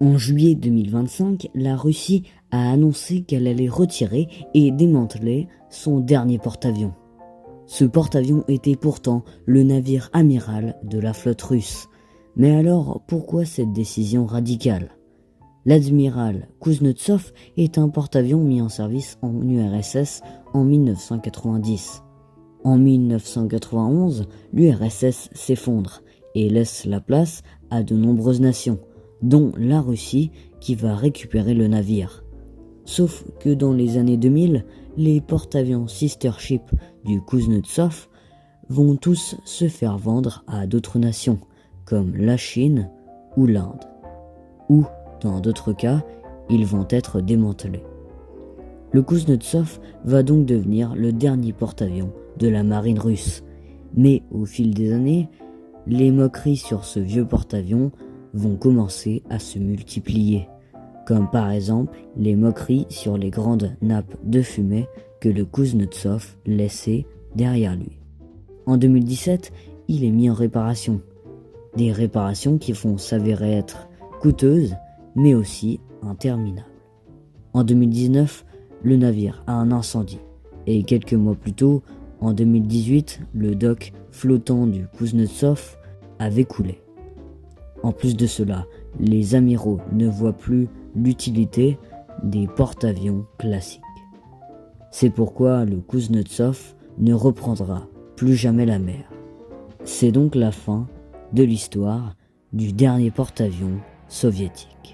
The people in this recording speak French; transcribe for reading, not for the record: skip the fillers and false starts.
En juillet 2025, la Russie a annoncé qu'elle allait retirer et démanteler son dernier porte-avions. Ce porte-avions était pourtant le navire amiral de la flotte russe. Mais alors, pourquoi cette décision radicale ? L'admiral Kuznetsov est un porte-avions mis en service en URSS en 1990. En 1991, l'URSS s'effondre et laisse la place à de nombreuses nations, dont la Russie qui va récupérer le navire. Sauf que dans les années 2000, les porte-avions sister ship du Kuznetsov vont tous se faire vendre à d'autres nations, comme la Chine ou l'Inde. Ou, dans d'autres cas, ils vont être démantelés. Le Kuznetsov va donc devenir le dernier porte-avions de la marine russe. Mais au fil des années, les moqueries sur ce vieux porte-avions vont commencer à se multiplier, comme par exemple les moqueries sur les grandes nappes de fumée que le Kuznetsov laissait derrière lui. En 2017, il est mis en réparation. Des réparations qui vont s'avérer être coûteuses, mais aussi interminables. En 2019, le navire a un incendie, et quelques mois plus tôt, en 2018, le dock flottant du Kuznetsov avait coulé. En plus de cela, les amiraux ne voient plus l'utilité des porte-avions classiques. C'est pourquoi le Kuznetsov ne reprendra plus jamais la mer. C'est donc la fin de l'histoire du dernier porte-avions soviétique.